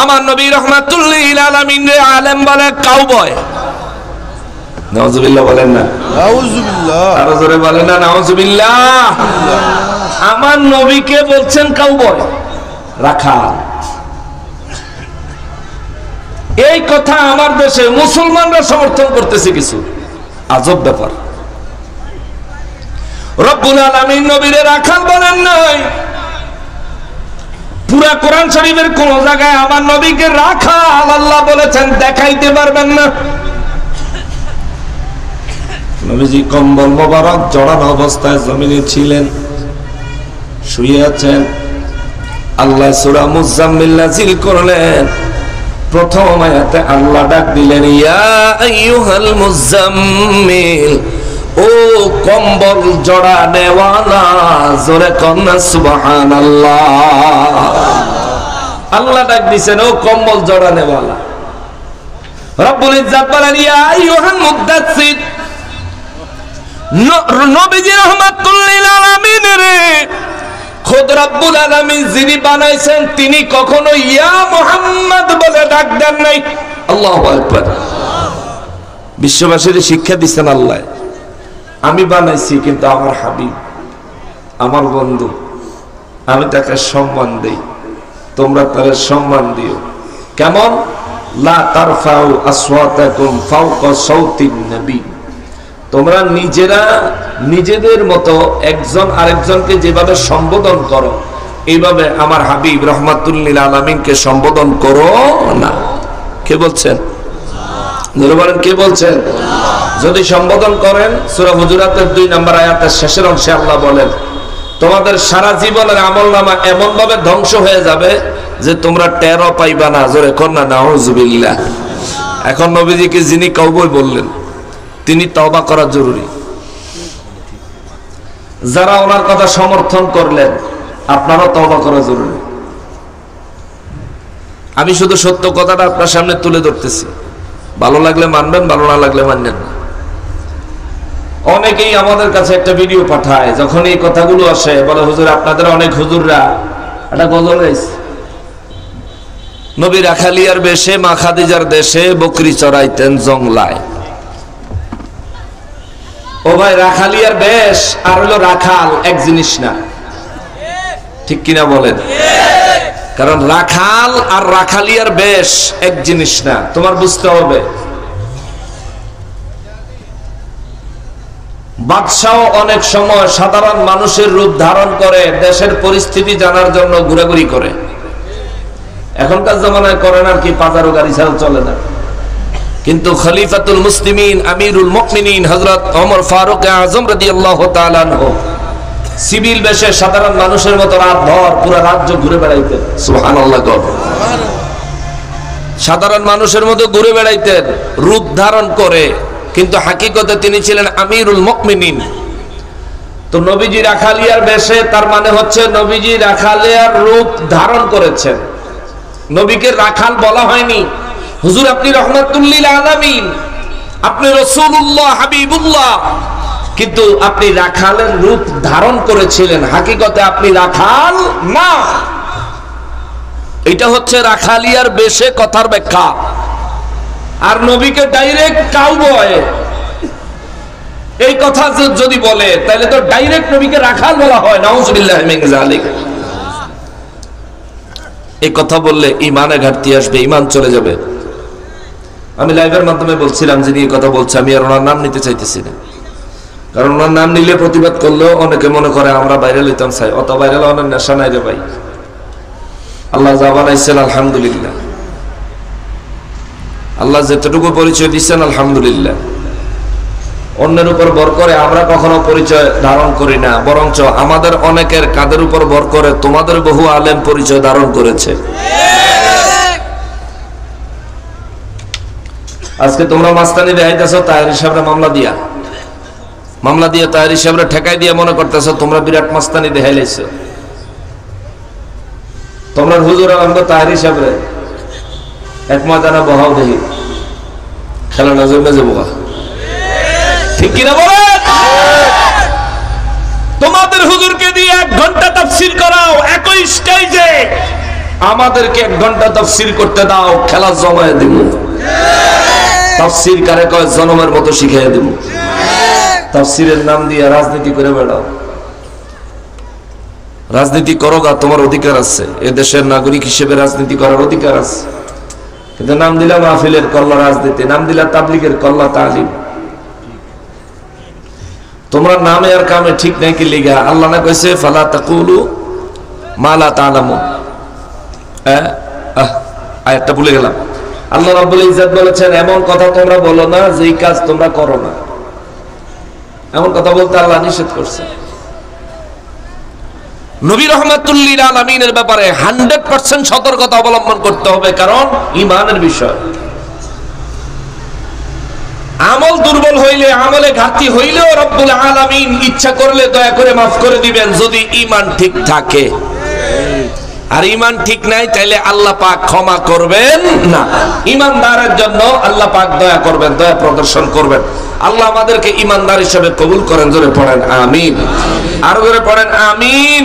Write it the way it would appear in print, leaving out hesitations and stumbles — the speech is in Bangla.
আমার নবী রাহমাতুল লিল আলামিন রে আলেম বলে কাউবয়। নাউজুবিল্লাহ বলেন না? নাউজুবিল্লাহ। আরো জোরে বলেন না নাউজুবিল্লাহ। আমার নবীকে বলছেন কাউবয়, রাখাল। এই কথা আমার দেশে মুসলমানরা সমর্থন করতেছে কিছু, আজব ব্যাপার। রব্বুল আলামিন নবীরে রাখাল বলেন নাই। পুরা কোরআন শরীফের কোন জায়গায় আমার নবীকে রাখাল আল্লাহ বলেছেন দেখাইতে পারবেন না। নবীজি কম্বল মোবারক জড়ানো অবস্থায় জমিনে ছিলেন, শুয়ে আছেন। আল্লাহ সূরা মুজাম্মিল নাযিল করলেন। প্রথম আয়াতে আল্লাহ ডাক দিলেন, ইয়া আইয়ুহাল মুজাম্মিল, ও কম্বল জড়ানেওয়ালা, জোরে কন্না সুবহানাল্লাহ। আল্লাহ ডাক দিছেন, ও কম্বল জড়ানেওয়ালা। রব্বুল ইজ্জত বলেন, ইয়া আইয়ুহাল মুদাসসির, নবীজি রাহমাতুল লিল আলামিন রে খোদ রব্বুল আলামিন যিনি বানাইছেন তিনি কখনো ইয়া মুহাম্মদ বলে ডাক দেন নাই। আল্লাহু আকবার। বিশ্ববাসীর শিক্ষা দিচ্ছেন আল্লাহ, আমি বানাইছি কিন্তু আমার হাবিব, আমার বন্ধু, আমি তাকে সম্মান দেই, তোমরা তার সম্মান দিও। কেমন? লা তারফাউ আসওয়াতাকুম ফাওকা সাউতিন নবী, তোমরা নিজেরা নিজেদের মতো একজন আরেকজনকে যেভাবে সম্বোধন করো এইভাবে আমার হাবিব রাহমাতুল লিল আলামিনকে সম্বোধন করো না। কে বলছেন? জোরে বলেন, কে বলছেন? যদি সম্বোধন করেন, সূরা হুজুরাতের 2 নম্বর আয়াতের শেষের অংশে আল্লাহ বলেন, তোমাদের সারা জীবনের আমলনামা এমন ভাবে ধ্বংস হয়ে যাবে যে তোমরা টেরও পাইবা না। জোরে কর না নাউজুবিল্লাহ। এখন নবীজিকে যিনি কাউবয় বললেন তিনি তওবা করা জরুরি। যারা ওনার কথা সমর্থন করলেন আপনারও তওবা করা জরুরি। আমি শুধু সত্য কথাটা আপনার সামনে তুলে ধরতেছি, ভালো লাগলে মানবেন, ভালো না লাগলে মানবেন না। অনেকেই আমাদের কাছে একটা ভিডিও পাঠায়, যখন এই কথাগুলো আসে বলে, হুজুর আপনাদের অনেক হুজুররা একটা গজল গাইছে, নবী রাখালিয়ার বেশে মা খাদিজার দেশে বকরি চড়াইতেন জংলায়। ও ভাই, রাখালিয়ার বেশ আর হলো রাখাল এক জিনিস না, ঠিক কিনা বলেন? কারণ রাখাল আর রাখালিয়ার বেশ এক জিনিস না, তোমার বুঝতে হবে। বাদশাহ অনেক সময় সাধারণ মানুষের রূপ ধারণ করে দেশের পরিস্থিতি জানার জন্য ঘোরাঘুরি করে। এখনকার জামানায় করেন আর কি, পাজারো গাড়ি ছাড়া চলে না। কিন্তু খলিফাতুল মুসলিমিন আমিরুল মুমিনিন হযরত ওমর ফারুক আযম রাদিয়াল্লাহু তাআলা আনহু সিভিল বেশে সাধারণ মানুষের মতো রাতভর পুরো রাজ্য ঘুরে বেড়াইতেন। সুবহানাল্লাহ। সাধারণ মানুষের মতো ঘুরে বেড়াইতেন রূপ ধারণ করে, কিন্তু হাকিকতে তিনি ছিলেন আমিরুল মুমিনিন। তো নবীজি রাখালিয়ার বেশে, তার মানে হচ্ছে নবীজি রাখালিয়ার রূপ ধারণ করেছেন। নবীকে রাখাল বলা হয়নি। হুজুর আপনি রাহমাতুল লিল আলামিন, আপনি রাসূলুল্লাহ হাবিবুল্লাহ, কিন্তু আপনি রাখালের রূপ ধারণ করেছিলেন, হাকিকতে আপনি রাখাল না। এটা হচ্ছে রাখালিয়ার বেশে কথার ব্যাখ্যা। আর নবীকে ডাইরেক্ট কাউবয় এই কথা যদি বলে তাহলে তো ডাইরেক্ট নবীকে রাখাল বলা হয়। নাউজুবিল্লাহি মিন যালিক। এই কথা বললে ঈমানে ঘাটতি আসবে, ঈমান চলে যাবে। আমি লাইভের মাধ্যমে বলছিলাম, যিনি এই কথা বলছে আমি আর ওনার নাম নিতে চাইতেছি না, কারণ ওনার নাম নিলে প্রতিবাদ করলেও অনেকে মনে করে আমরা ভাইরাল হইতাম চাই। অত ভাইরাল অনেক নেশা নাই রে ভাই। আল্লাহ যা বানাইছেন আলহামদুলিল্লাহ, আল্লাহ যেতটুকু পরিচয় দিচ্ছেন আলহামদুলিল্লাহ। অন্যের উপর ভর করে আমরা কখনো পরিচয় ধারণ করি না, বরঞ্চ আমাদের অনেকের কাদের উপর ভর করে তোমাদের বহু আলেম পরিচয় ধারণ করেছে। আজকে তোমরা মাস্তানি দেখাইতেছো তাহের হিসাবে মামলা দিয়ে তাহের হিসাবে ঠেকাই দিয়ে মনে করতেছো তোমরা বিরাট মাস্তানি দেখাইলেছো। তোমরা হুজুর আমরা তাহের হিসাবে এক ময়দানে বহাও দেখি, খেলা নজর মেজে বোকা, ঠিক কিনা বলেন? তোমাদের হুজুরকে দিয়ে 1 ঘন্টা তাফসীর করাও একই স্টেজে, আমাদেরকে 1 ঘন্টা তাফসীর করতে দাও, খেলা জমায়ে দিব। তাফসীর কারে কয়? জনমের মতো শিখিয়ে দেব। তাফসীরের নাম দিয়ে রাজনীতি করে বেড়াও। রাজনীতি করো গা, তোমার অধিকার আছে, এ দেশের নাগরিক হিসেবে রাজনীতি করার অধিকার আছে। কিন্তু নাম দিলা মাহফিলের কল্লা রাজনীতি, নাম দিলা তাবলীগের কল্লা তালিম। তোমরা নামে আর কামে ঠিক নাই কি লিগা? আল্লাহ না কইছে ফালা তাকুলু মা লা তা'লামুন। আয়াতটা ভুলে গেলাম। আল্লাহ রাব্বুল ইজ্জত বলেছেন এমন কথা তোমরা বলো না যেই কাজ তোমরা করো না। এমন কথা বলতে আল্লাহ নিষেধ করছে। নবী রাহমাতুল লিল আলামিনের ব্যাপারে 100% সতর্কতা অবলম্বন করতে হবে, কারণ ঈমানের বিষয়। আমল দুর্বল হইলে, আমলে ঘাটতি হইলেও রব্বুল আলামিন ইচ্ছা করলে দয়া করে মাফ করে দিবেন, যদি ঈমান ঠিক থাকে। আর ঈমান ঠিক নাই তাইলে আল্লাহ পাক ক্ষমা করবেন না। ঈমানদারের জন্য আল্লাহ পাক দয়া করবেন, দয়া প্রদর্শন করবেন। আল্লাহ আমাদেরকে ঈমানদার হিসেবে কবুল করেন। জোরে পড়েন আমিন, আরো জোরে পড়েন আমিন।